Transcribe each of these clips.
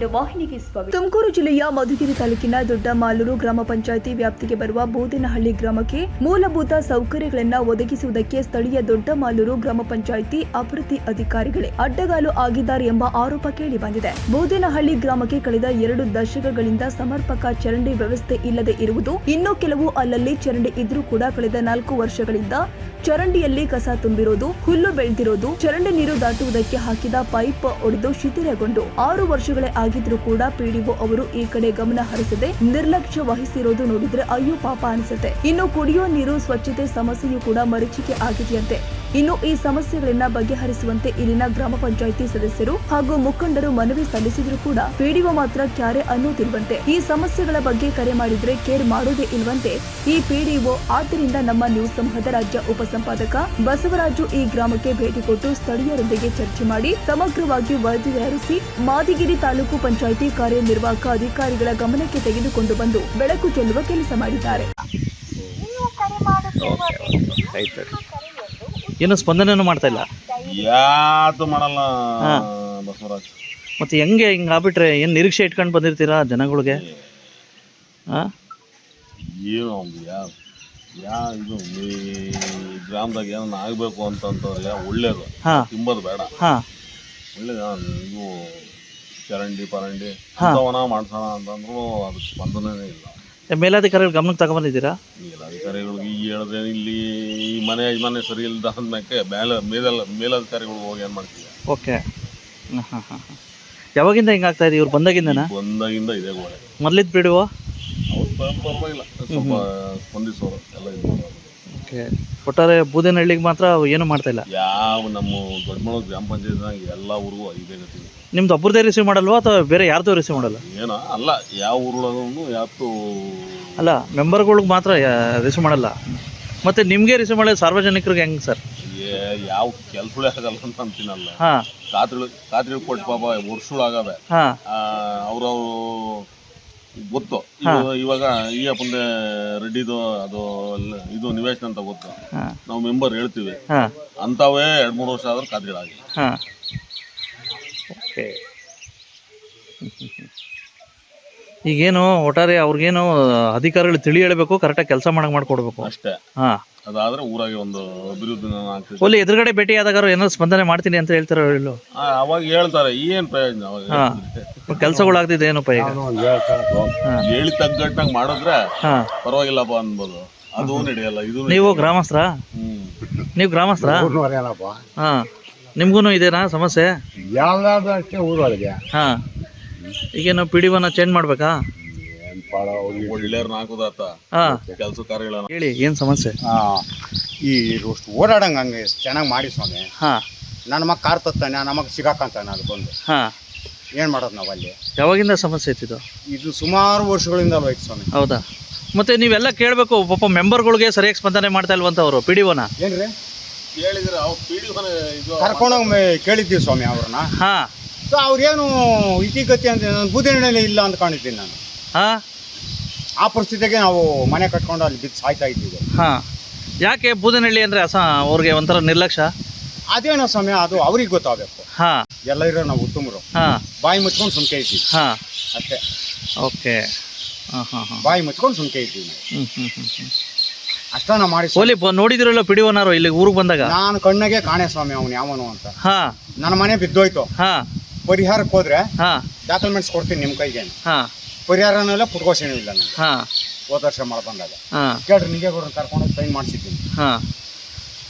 2 ವಾಹಿನಿಗೆ ಸ್ವಾಗತ. ತುಮಕೂರು ಜಿಲ್ಲೆಯ ಮಧುಗಿರಿ ತಾಲೂಕಿನ ದೊಡ್ಡಮಾಲೂರು ಗ್ರಾಮ ಪಂಚಾಯಿತಿ ವ್ಯಾಪ್ತಿಗೆ ಬರುವ ಬೋದಿನಹಳ್ಳಿ ಗ್ರಾಮಕ್ಕೆ ಮೂಲಭೂತ ಸೌಕರ್ಯಗಳನ್ನು ಒದಗಿಸುವುದಕ್ಕೆ ಸ್ಥಳೀಯ ದೊಡ್ಡಮಾಲೂರು ಗ್ರಾಮ ಪಂಚಾಯಿತಿ ಅಭಿವೃದ್ಧಿ ಅಧಿಕಾರಿಗಳೇ ಅಡ್ಡಗಾಲು ಆಗಿದ್ದಾರೆ ಎಂಬ ಆರೋಪ ಕೇಳಿ ಬಂದಿದೆ. ಬೋದಿನಹಳ್ಳಿ ಗ್ರಾಮಕ್ಕೆ ಕಳೆದ 2 ದಶಕಗಳಿಂದ ಸಮರ್ಪಕ ಚರಂಡಿ ವ್ಯವಸ್ಥೆ ಇಲ್ಲದೆ ಇರುವುದು, ಇನ್ನು ಕೆಲವು ಅಲ್ಲಲ್ಲಿ ಚರಂಡಿ ಇದ್ರೂ ಕೂಡ ಕಳೆದ 4 ವರ್ಷಗಳಿಂದ ಚರಂಡಿಯಲ್ಲಿ ಕಸ ತುಂಬಿರೋದು, ಹುಲ್ಲು ಬೆಳೆದಿರೋದು, ಚರಂಡಿ ನೀರು ದಾಟುವುದಕ್ಕೆ ಹಾಕಿದ ಪೈಪ್ ಒಡೆದು ಶಿಥಿಲಗೊಂಡು 6 ವರ್ಷಗಳೇ ಆಗಿದ್ರೂ ಕೂಡ ಪಿಡಿಒ ಅವರು ಈ ಕಡೆ ಗಮನ ಹರಿಸದೆ ನಿರ್ಲಕ್ಷ್ಯ ವಹಿಸಿರೋದು ನೋಡಿದ್ರೆ ಅಯ್ಯೋ ಪಾಪ ಅನಿಸುತ್ತೆ. ಇನ್ನು ಕುಡಿಯೋ ನೀರು ಸ್ವಚ್ಛತೆ ಸಮಸ್ಯೆಯೂ ಕೂಡ ಮರೀಚಿಕೆ ಆಗಿದೆಯಂತೆ. ಇನ್ನು ಈ ಸಮಸ್ಯೆಗಳನ್ನ ಬಗೆಹರಿಸುವಂತೆ ಇಲ್ಲಿನ ಗ್ರಾಮ ಪಂಚಾಯಿತಿ ಸದಸ್ಯರು ಹಾಗೂ ಮುಖಂಡರು ಮನವಿ ಸಲ್ಲಿಸಿದ್ರು ಕೂಡ ಪಿಡಿಒ ಮಾತ್ರ ಕ್ಯಾರೆ ಅನ್ನೋದಿಲ್ವಂತೆ. ಈ ಸಮಸ್ಯೆಗಳ ಬಗ್ಗೆ ಕರೆ ಮಾಡಿದ್ರೆ ಕೇರ್ ಮಾಡೋದೇ ಇಲ್ವಂತೆ ಈ ಪಿಡಿಒ. ಆದ್ದರಿಂದ ನಮ್ಮ ನ್ಯೂಸ್ ಸಮೂಹದ ರಾಜ್ಯ ಉಪಸಂಪಾದಕ ಬಸವರಾಜು ಈ ಗ್ರಾಮಕ್ಕೆ ಭೇಟಿ ಕೊಟ್ಟು ಸ್ಥಳೀಯರೊಂದಿಗೆ ಚರ್ಚೆ ಮಾಡಿ ಸಮಗ್ರವಾಗಿ ವರದಿ ತಯಾರಿಸಿ ಮಾದಿಗಿರಿ ತಾಲೂಕು ಪಂಚಾಯಿತಿ ಕಾರ್ಯನಿರ್ವಾಹಕ ಅಧಿಕಾರಿಗಳ ಗಮನಕ್ಕೆ ತೆಗೆದುಕೊಂಡು ಬಂದು ಬೆಳಕು ಚೆಲ್ಲುವ ಕೆಲಸ ಮಾಡಿದ್ದಾರೆ. ಏನು ಸ್ಪಂದನೆ ಮಾಡ್ತಾ ಇಲ್ಲ, ಯಾವುದು ಮಾಡಲ್ಲ ಬಸವರಾಜ್. ಮತ್ತೆ ಹೆಂಗೆ ಆಗ್ಬಿಟ್ರೆ ಏನು ನಿರೀಕ್ಷೆ ಇಟ್ಕೊಂಡು ಬಂದಿರ್ತೀರಾ ಜನಗಳಿಗೆ? ಏನು ಇದು ಈ ಗ್ರಾಮದಾಗ ಏನನ್ನ ಆಗಬೇಕು ಅಂತಂದ್ರೆ ಒಳ್ಳೇದು, ತಿಂಬೋದು ಬೇಡ, ಒಳ್ಳೇದು. ಇದು ಚರಂಡಿ ಪರಂಡಿ ಅಂತವನ ಮಾಡ್ಸೋಣ ಅಂತಂದ್ರು ಅದಕ್ಕೆ ಸ್ಪಂದನೇ ಇಲ್ಲ. ಮೇಲಾಧಿಕಾರಿಗಳು ಗಮನಕ್ಕೆ ತಗೊಂಡ್ಬಂದಿದ್ದೀರಾ? ಮೇಲಾಧಿಕಾರಿಗಳಿಗೆ ಈ ಹೇಳಿದ್ರೆ ಇಲ್ಲಿ ಈ ಮನೆ ಯಜಮಾನೆ ಸರಿ ಇಲ್ದ ಅಂದ್ಮೇಲೆ ಮೇಲಾಧಿಕಾರಿಗಳು ಹೋಗಿ ಏನು ಮಾಡ್ತೀವಿ. ಓಕೆ, ಯಾವಾಗಿಂದ ಹಿಂಗಾಗ್ತಾ ಇದೆ? ಇವ್ರು ಬಂದಾಗಿಂದ ಇದೇ ಗೋಡೆ ಮೊದಲಿದ್ದು ಬಿಡುವ ಅವ್ರು ಪರವಾಗಿಲ್ಲ, ಸ್ವಲ್ಪ ಸ್ಪಂದಿಸೋರು ಎಲ್ಲ ಇದು. ಓಕೆ, ಒಟ್ಟಾರೆ ಬೂದೇನಹಳ್ಳಿಗೆ ಮಾತ್ರ ಏನು ಮಾಡ್ತಾ ಇಲ್ಲ. ಯಾವ ನಮ್ಮ ದೊಡ್ಡಮಳೂರು ಗ್ರಾಮ ಪಂಚಾಯತ್ನಾಗ ಎಲ್ಲ ಊರಿಗೂ ಇದೇ ಗತಿ. ನಿಮ್ದು ಒಬ್ಬರದೇ ರಿಸೀವ್ ಮಾಡಲ್ವಾ ಅಥವಾ ಬೇರೆ ಯಾರ್ದು ರಿಸೀವ್ ಮಾಡಲ್ಲ? ಏನೋ ಅಲ್ಲ, ಯಾವ ಊರೊಳಗೂ ಯಾವತ್ತು ಅಲ್ಲ, ಮೆಂಬರ್ಗಳಿಗೆ ಮಾತ್ರ ರಿಸೀವ್ ಮಾಡಲ್ಲ. ಮತ್ತೆ ನಿಮಗೆ ರಿಸೀವ್ ಮಾಡೋದು ಸಾರ್ವಜನಿಕರಿಗೆ ಹೆಂಗೆ ಸರ್? ಯಾವ ಕೆಲಸಗಳೇ ಆಗಲ್ಲ ಅಂತ ಅಂತೀನಲ್ಲ. ಖಾತ್ರಿಗಳು ಕೊಟ್ಟು ಪಾಪ ವರ್ಷಗಳಾಗವೆ, ಅವ್ರವ್ರು ಗೊತ್ತು. ಇವಾಗ ಈಗ ಮುಂದೆ ರೆಡ್ಡಿದು ಅದು ಇದು ನಿವೇಶನ ಅಂತ ಗೊತ್ತು, ನಾವು ಮೆಂಬರ್ ಹೇಳ್ತೀವಿ ಅಂತವೇ 2-3 ವರ್ಷ ಆದ್ರೆ ಖಾತ್ರಿಗಳಾಗಿ. ಓಕೆ, ಈಗೇನು ಒಟ್ಟಾರೆ ಅವ್ರಿಗೇನು ಅಧಿಕಾರಿಗಳು ತಿಳಿ ಹೇಳಬೇಕು, ಕರೆಕ್ಟಾಗಿ ಕೆಲಸ ಮಾಡಿಕೊಡ್ಬೇಕು ಅಷ್ಟೇ. ಅದಾದ್ರೆ ಊರಾಗೆ ಒಂದು ಅಭಿವೃದ್ಧಿ ಆಗ್ತದೆ. ಒಳ್ಳೆ ಎದುರುಗಡೆ ಭೇಟಿ ಆದಾಗ ಏನಾದ್ರು ಸ್ಪಂದನೆ ಮಾಡ್ತೀನಿ ಅಂತ ಹೇಳ್ತಾರೋ ಇಲ್ಲೋ? ಅವಾಗ ಹೇಳ್ತಾರೆ, ಏನ್ ಪ್ರಯೋಜನ ಅವಾಗ ಕೆಲಸಗಳಾಗ್ತಿದೆ ಏನಪ್ಪ ಈಗ ಹೇಳಿ ತಗ್ಗಟ್ಟಾಗ ಮಾಡಿದ್ರೆ ಪರವಾಗಿಲ್ಲಪ್ಪ ಅನ್ಬೋದು. ಅದು ನಡೆಯಲ್ಲ. ಇದು ನೀವು ಗ್ರಾಮಸ್ಥರ? ನೀವು ಗ್ರಾಮಸ್ಥರ? ಹಾ, ನಿಮ್ಗೂ ಇದೇನಾ ಸಮಸ್ಯೆ? ಅಷ್ಟೇ ಊರೊಳಗೆ. ಹಾ, ಈಗೇನು ಪಿಡಿಒನ ಚೇಂಜ್ ಮಾಡ್ಬೇಕಾ? ಒಳ್ಳೆಯವ್ರನ್ನ ಹಾಕೋದಾತ ಕೆಲಸ ಕಾರ್ಯಗಳ. ಹೇಳಿ, ಏನು ಸಮಸ್ಯೆ? ಈ ಓಡಾಡಂಗೆ ಹಂಗೆ ಚೆನ್ನಾಗಿ ಮಾಡಿ ಸ್ವಾಮಿ. ನನ್ನ ಮಗ ಕಾರ್ ತತ್ತಾನೆ, ನಮಗೆ ಸಿಗಾಕಂತಾನೆ ಅದು ಬಂದು. ಏನು ಮಾಡೋದು ನಾವು ಅಲ್ಲಿ? ಯಾವಾಗಿಂದ ಸಮಸ್ಯೆ ಇತ್ತಿದ್ದು? ಇದು ಸುಮಾರು ವರ್ಷಗಳಿಂದ ಹೋಯ್ತು ಸ್ವಾಮಿ. ಹೌದಾ? ಮತ್ತೆ ನೀವೆಲ್ಲ ಕೇಳಬೇಕು, ಪಾಪ ಮೆಂಬರ್ಗಳಿಗೆ ಸರಿಯಾಗಿ ಸ್ಪಂದನೆ ಮಾಡ್ತಾ ಇಲ್ವಂತ ಅವರು ಪಿಡಿಒನ. ಏನ್ರಿ ಹೇಳಿದ್ರೆ ಕರ್ಕೊಂಡೋಗಿ ಕೇಳಿದ್ದೀವಿ ಸ್ವಾಮಿ ಅವ್ರನ್ನ. ಅವ್ರೇನು ಇತಿಗತಿ ಅಂತ ಬೂದಿನಹಳ್ಳಿ ಇಲ್ಲ ಅಂತ ಕಾಣಿದ್ದೀನಿ ನಾನು. ಆ ಪರಿಸ್ಥಿತಿಗೆ ನಾವು ಮನೆ ಕಟ್ಕೊಂಡು ಅಲ್ಲಿ ಬಿದ್ದು ಸಾಯ್ತಾ ಇದ್ದೀವಿ. ಯಾಕೆ ಬೂದಿನಹಳ್ಳಿ ಅಂದರೆ ಅವ್ರಿಗೆ ಒಂಥರ ನಿರ್ಲಕ್ಷ್ಯ? ಅದೇನೋ ಸ್ವಾಮಿ, ಅದು ಅವ್ರಿಗೆ ಗೊತ್ತಾಗಬೇಕು. ಎಲ್ಲ ಇರೋ ನಾವು ಉತ್ತಮರು ಬಾಯಿ ಮುಚ್ಕೊಂಡು ಸುಮ್ಕೆ ಇದ್ದೀವಿ ಅಷ್ಟೇ. ಓಕೆ, ಬಾಯಿ ಮುಚ್ಕೊಂಡು ಸುಮ್ಕೆ ಇದ್ದೀವಿ. ಅಷ್ಟನ ಮಾಡಿ ನೋಡಿದಿರಲ್ಲ ಪಿಡಿಒನಾರು ಇಲ್ಲಿ ಊರಿಗೆ ಬಂದಾಗ? ನಾನು ಕಣ್ಣಗೆ ಕಾಣೆ ಸ್ವಾಮಿ ಅವನು ಯಾವನು ಅಂತ. ನನ್ನ ಮನೆ ಬಿದ್ದೋಯ್ತು. ಪರಿಹಾರಕ್ಕೆ ಹೋದ್ರೆ ಡಾಕ್ಯುಮೆಂಟ್ಸ್ ಕೊಡ್ತೀನಿ ನಿಮ್ಮ ಕೈಗೆ. ಪರಿಹಾರನೆಲ್ಲ ಪುಟ್ಕೋಶನೂ ಇಲ್ಲ ನಾನು. ಹೋದ ವರ್ಷ ಮಾಡಿ ಬಂದಾಗ ಕೇಳ್ರಿ, ನಿಂಗೇಗೌಡರನ್ನ ಕರ್ಕೊಂಡು ಸೈನ್ ಮಾಡಿಸಿದ್ದೀನಿ.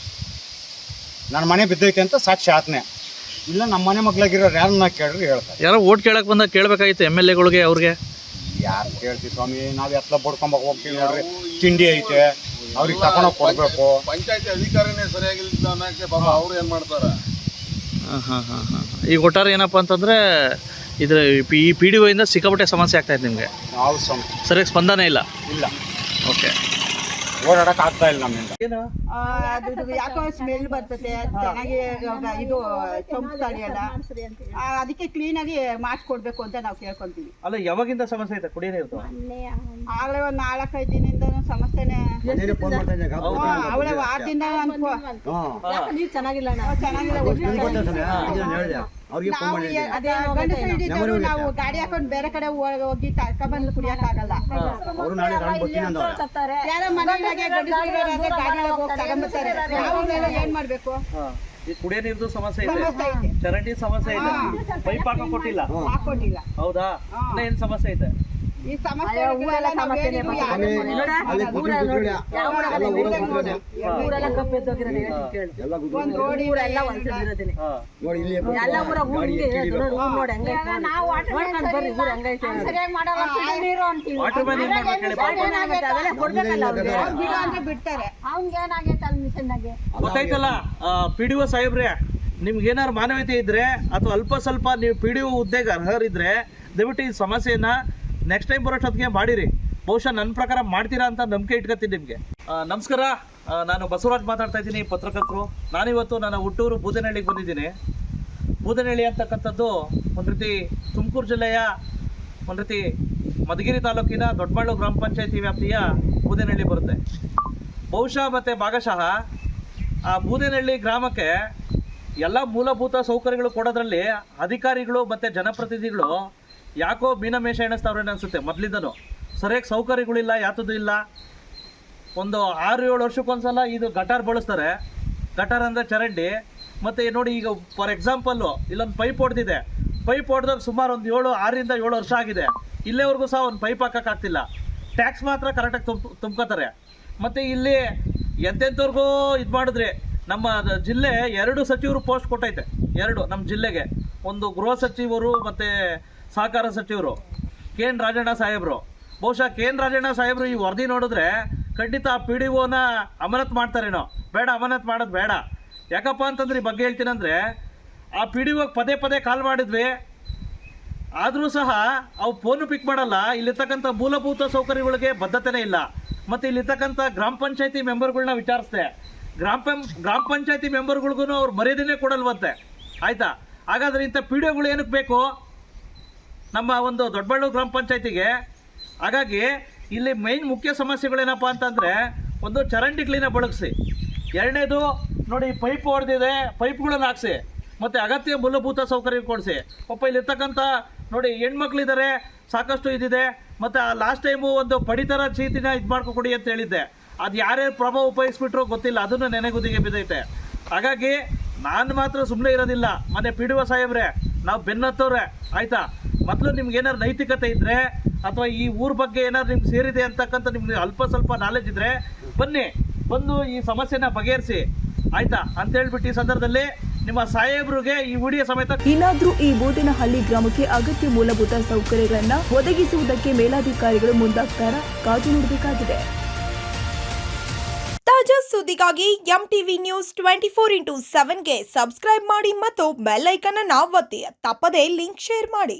ನನ್ನ ಮನೆ ಬಿದ್ದೈತೆ ಅಂತ ಸಾಕ್ಷಿ ಆತ್ನೆ. ಇಲ್ಲ ನಮ್ಮ ಮನೆ ಮಗ್ಳಾಗಿರೋರು ಯಾರನ್ನ ಕೇಳ್ರಿ ಹೇಳ್ತಾರೆ. ಯಾರೋ ಓಟ್ ಕೇಳಕ್ ಬಂದಾಗ ಕೇಳಬೇಕಾಗಿತ್ತು MLAಗಳಿಗೆ. ಅವ್ರಿಗೆ ಯಾರು ಕೇಳ್ತೀವಿ ಸ್ವಾಮಿ, ನಾವು ಎತ್ಲ ಬಡ್ಕೊಂಬಕ್ ಹೋಗ್ತೀವಿ ನೋಡ್ರಿ. ತಿಂಡಿ ಐತೆ, ಅವ್ರಿಗೆ ತಗೊಂಡೋಗಿ ಕೊಡ್ಬೇಕು. ಪಂಚಾಯತಿ ಅಧಿಕಾರಿನೇ ಸರಿಯಾಗಿಲ್ಲ ಅನ್ನಕ್ಕೆ ಪಾಪ ಅವ್ರು ಏನು ಮಾಡ್ತಾರೆ. ಈಗ ಒಟ್ಟಾರೆ ಏನಪ್ಪ ಅಂತಂದ್ರೆ ಇದ್ರ ಈ PDO ಇಂದ ಸಿಕ್ಕಾಪಟ್ಟೆ ಸಮಸ್ಯೆ ಆಗ್ತಾ ಇದೆ ನಿಮಗೆ? ಹೌದು ಸ್ವಾಮಿ, ಸರಿಯಾಗಿ ಸ್ಪಂದನೆ ಇಲ್ಲ. ಓಕೆ, ಓಡಾಡಕ್ ಆಗ್ತಾ ಇಲ್ಲ ನಮ್ಮಿಂದ. ಯಾಕೋ ಸ್ಮೆಲ್ ಬರ್ತದೆ, ಚೆನ್ನಾಗಿ ಇದು ಚೊಂಪು ತಡೆಯಲ್ಲ. ಅದಕ್ಕೆ ಕ್ಲೀನ್ ಆಗಿ ಮಾಡಿಸ್ಕೊಡ್ಬೇಕು ಅಂತ ನಾವು ಕೇಳ್ಕೊಂತೀವಿ. ಅಲ್ಲ, ಯಾವಾಗಿಂದ ಸಮಸ್ಯೆ ಐತೆ ಕುಡಿಯೋ ನೀರು? ಆಗಲೇ ಒಂದು 4-5 ದಿನದಿಂದ ಸಮಸ್ಯೆನೇ ಮನೇಲಿ ಫೋನ್ ಮಾಡ್ತಾ ಇದ್ದೆ ಅವಳ ವಾರದಿಂದ ಅನ್ಕೋ ಚೆನ್ನಾಗಿಲ್ಲ ಹೇಳಿದೆ ಅವ್ರಿಗೆ ಫೋನ್ ನಾವು ಮಾಡಿದ್ದೆ ಅದೇ ಗಂಡಸರು ಹಿಡಿದವರು ನಾವು ಗಾಡಿ ಹಾಕೊಂಡು ಬೇರೆ ಕಡೆ ಹೋಗಿ ತಕೊಂಡ್ಬಂದು ಕುಡಿಯಕ್ಕಾಗಲ್ಲ. ಅವರು ನಾಳೆ ನಾನು ಬರ್ತೀನಿ ಅಂದವ್ರೆ. ಯಾರೋ ಮನೆಯಾಗೆ ಗಂಡಸರು ಗಾಡಿ ಹೋಗಿ ತಗೊಂಡ್ಬರ್ತಾರೆ. ನಾವು ಏನ್ ಮಾಡ್ಬೇಕು? ಈ ಕುಡಿಯೋ ನೀರ್ದು ಸಮಸ್ಯೆ ಇದೆ, ಸಮಸ್ಯೆ ಐತೆ. ಚರಂಡಿ ಸಮಸ್ಯೆ ಇದೆ, ಪೈಪ್ ಹಾಕಕ್ ಕೊಟ್ಟಿಲ್ಲ. ಹಾಕೊಂಡಿಲ್ಲ. ಹೌದಾ? ಇನ್ನ ಏನ್ ಸಮಸ್ಯೆ ಐತೆ? ಈ ಸಮಸ್ಯೆ ಒಂದ್ ರೋಡಿ ವಾಟರ್ ಮ್ಯಾನ್ ಏನ್ ಬಿಡ್ತಾರೆ. ಗೊತ್ತಾಯ್ತಲ್ಲ PDO ಸಾಹೇಬ್ರೆ, ನಿಮ್ಗೆ ಏನಾರು ಮಾನವೀಯತೆ ಇದ್ರೆ ಅಥವಾ ಅಲ್ಪ ಸ್ವಲ್ಪ ನೀವು PDO ಹುದ್ದೆಗೆ ಅರ್ಹರಿದ್ರೆ ದಯವಿಟ್ಟು ಈ ಸಮಸ್ಯೆನ ನೆಕ್ಸ್ಟ್ ಟೈಮ್ ಬರೋಷ್ಟೊತ್ತಿಗೆ ಮಾಡಿರಿ. ಬಹುಶಃ ನನ್ನ ಪ್ರಕಾರ ಮಾಡ್ತೀರಾ ಅಂತ ನಂಬಿಕೆ ಇಟ್ಕೊತೀನಿ ನಿಮಗೆ. ನಮಸ್ಕಾರ, ನಾನು ಬಸವರಾಜ್ ಮಾತಾಡ್ತಾ ಇದ್ದೀನಿ, ಪತ್ರಕರ್ತರು. ನಾನಿವತ್ತು ನನ್ನ ಹುಟ್ಟೂರು ಬೂದನಹಳ್ಳಿಗೆ ಬಂದಿದ್ದೀನಿ. ಬೂದನಹಳ್ಳಿ ಅಂತಕ್ಕಂಥದ್ದು ಒಂದು ರೀತಿ ತುಮಕೂರು ಜಿಲ್ಲೆಯ ಒಂದು ರೀತಿ ಮಧುಗಿರಿ ತಾಲೂಕಿನ ದೊಡ್ಡಮಾಳು ಗ್ರಾಮ ಪಂಚಾಯತಿ ವ್ಯಾಪ್ತಿಯ ಬೂದನಹಳ್ಳಿ ಬರುತ್ತೆ. ಬಹುಶಃ ಮತ್ತು ಭಾಗಶಃ ಆ ಬೂದನಹಳ್ಳಿ ಗ್ರಾಮಕ್ಕೆ ಎಲ್ಲ ಮೂಲಭೂತ ಸೌಕರ್ಯಗಳು ಕೊಡೋದ್ರಲ್ಲಿ ಅಧಿಕಾರಿಗಳು ಮತ್ತು ಜನಪ್ರತಿನಿಧಿಗಳು ಯಾಕೋ ಮೀನಮೇಷ ಎಣಿಸ್ತಾವ್ರೆ ಅನಿಸುತ್ತೆ. ಮೊದಲಿಂದನೂ ಸರಿಯಾಗಿ ಸೌಕರ್ಯಗಳಿಲ್ಲ, ಯಾತದ್ದು ಇಲ್ಲ. ಒಂದು 6-7 ವರ್ಷಕ್ಕೊಂದ್ಸಲ ಇದು ಗಟಾರ್ ಬಳಸ್ತಾರೆ. ಗಟಾರ್ ಅಂದರೆ ಚರಂಡಿ. ಮತ್ತು ನೋಡಿ, ಈಗ ಫಾರ್ ಎಕ್ಸಾಂಪಲ್ಲು ಇಲ್ಲೊಂದು ಪೈಪ್ ಹೊಡೆದಿದೆ. ಪೈಪ್ ಹೊಡೆದಾಗ ಸುಮಾರು ಒಂದು 6-7 ವರ್ಷ ಆಗಿದೆ. ಇಲ್ಲೇವರೆಗೂ ಸಹ ಒಂದು ಪೈಪ್ ಹಾಕೋಕ್ಕಾಗ್ತಿಲ್ಲ. ಟ್ಯಾಕ್ಸ್ ಮಾತ್ರ ಕರೆಕ್ಟಾಗಿ ತುಂಬ್ಕೋತಾರೆ. ಮತ್ತು ಇಲ್ಲಿ ಎಂತೆಂಥವ್ರಿಗೂ ಇದು ಮಾಡಿದ್ರೆ ನಮ್ಮ ಜಿಲ್ಲೆ 2 ಸಚಿವರು ಪೋಸ್ಟ್ ಕೊಟ್ಟೈತೆ. 2 ನಮ್ಮ ಜಿಲ್ಲೆಗೆ. ಒಂದು ಗೃಹ ಸಚಿವರು ಮತ್ತು ಸಹಕಾರ ಸಚಿವರು KN ರಾಜಣ್ಣ ಸಾಹೇಬರು. ಬಹುಶಃ KN ರಾಜಣ್ಣ ಸಾಹೇಬರು ಈ ವರದಿ ನೋಡಿದ್ರೆ ಖಂಡಿತ ಆ PDOನ ಅಮಾನತ್ ಮಾಡ್ತಾರೇನೋ. ಬೇಡ, ಅಮಾನತ್ ಮಾಡೋದು ಬೇಡ. ಯಾಕಪ್ಪ ಅಂತಂದ್ರೆ ಈ ಬಗ್ಗೆ ಹೇಳ್ತೀನಂದರೆ, ಆ PDOಗೆ ಪದೇ ಪದೇ ಕಾಲ್ ಮಾಡಿದ್ವಿ, ಆದರೂ ಸಹ ಅವು ಫೋನು ಪಿಕ್ ಮಾಡಲ್ಲ. ಇಲ್ಲಿರ್ತಕ್ಕಂಥ ಮೂಲಭೂತ ಸೌಕರ್ಯಗಳಿಗೆ ಬದ್ಧತೆನೇ ಇಲ್ಲ. ಮತ್ತು ಇಲ್ಲಿರ್ತಕ್ಕಂಥ ಗ್ರಾಮ ಪಂಚಾಯತಿ ಮೆಂಬರ್ಗಳನ್ನ ವಿಚಾರಿಸ್ದೆ. ಗ್ರಾಮ ಪಂಚಾಯತಿ ಮೆಂಬರ್ಗಳಿಗೂ ಅವ್ರು ಮರ್ಯಾದೆನೇ ಕೊಡಲ್ವಂತೆ. ಆಯಿತಾ? ಹಾಗಾದ್ರೆ ಇಂಥ PDOಗಳು ಏನಕ್ಕೆ ಬೇಕು ನಮ್ಮ ಒಂದು ದೊಡ್ಡಬಳ್ಳೂರು ಗ್ರಾಮ ಪಂಚಾಯತಿಗೆ? ಹಾಗಾಗಿ ಇಲ್ಲಿ ಮೈನ್ ಮುಖ್ಯ ಸಮಸ್ಯೆಗಳೇನಪ್ಪ ಅಂತಂದರೆ, ಒಂದು ಚರಂಡಿ ಕ್ಲೀನ ಬಳಗಿಸಿ, ಎರಡನೇದು ನೋಡಿ ಪೈಪ್ ಹೊಡೆದಿದೆ, ಪೈಪ್ಗಳನ್ನು ಹಾಕ್ಸಿ, ಮತ್ತು ಅಗತ್ಯ ಮೂಲಭೂತ ಸೌಕರ್ಯ ಕೊಡಿಸಿ. ಪಾಪ ಇಲ್ಲಿರ್ತಕ್ಕಂಥ ನೋಡಿ ಹೆಣ್ಮಕ್ಳಿದ್ದಾರೆ, ಸಾಕಷ್ಟು ಇದಿದೆ. ಮತ್ತು ಆ ಲಾಸ್ಟ್ ಟೈಮು ಒಂದು ಪಡಿತರ ಚೀಟಿನ ಇದು ಮಾಡ್ಕೊಡಿ ಅಂತ ಹೇಳಿದ್ದೆ. ಅದು ಯಾರ್ಯಾರು ಪ್ರಭಾವ ಉಪಯೋಗಿಸ್ಬಿಟ್ರೋ ಗೊತ್ತಿಲ್ಲ, ಅದನ್ನು ನೆನೆಗುದಿಗೆ ಬಿದ್ದೈತೆ. ಹಾಗಾಗಿ ನಾನು ಮಾತ್ರ ಸುಮ್ಮನೆ ಇರೋದಿಲ್ಲ. ಮೊನ್ನೆ PDO ಸಾಹೇಬ್ರೆ, ನಾವು ಬೆನ್ನತ್ತವ್ರೆ, ಆಯಿತಾ? ಮೊದಲು ನಿಮ್ಗೆ ಏನಾದ್ರು ನೈತಿಕತೆ ಇದ್ದರೆ ಅಥವಾ ಈ ಊರ ಬಗ್ಗೆ ಏನಾದ್ರು ನಿಮ್ಗೆ ಸೇರಿದೆ ಅಂತಕ್ಕಂಥ ನಿಮ್ಗೆ ಅಲ್ಪ ಸ್ವಲ್ಪ ನಾಲೆಜ್ ಇದ್ದರೆ ಬಂದು ಈ ಸಮಸ್ಯೆನ ಬಗೆಹರಿಸಿ, ಆಯಿತಾ ಅಂತ ಹೇಳ್ಬಿಟ್ಟು ಈ ಸಂದರ್ಭದಲ್ಲಿ ನಿಮ್ಮ ಸಾಹೇಬ್ರಿಗೆ ಈ ವಿಡಿಯೋ ಸಮೇತ ಇನ್ನಾದ್ರೂ ಈ ಬೂದನಹಳ್ಳಿ ಗ್ರಾಮಕ್ಕೆ ಅಗತ್ಯ ಮೂಲಭೂತ ಸೌಕರ್ಯಗಳನ್ನ ಒದಗಿಸುವುದಕ್ಕೆ ಮೇಲಾಧಿಕಾರಿಗಳು ಮುಂದಾಗ್ತಾರಾ? ಕಾದು ನೋಡಬೇಕಾಗಿದೆ. ತಾಜಾ ಸುದ್ದಿಗಾಗಿ MTV ನ್ಯೂಸ್ 24x7ಗೆ ಸಬ್ಸ್ಕ್ರೈಬ್ ಮಾಡಿ ಮತ್ತು ಬೆಲ್ ಐಕಾನ್ ಅನ್ನು ಒತ್ತಿ. ತಪ್ಪದೇ ಲಿಂಕ್ ಶೇರ್ ಮಾಡಿ.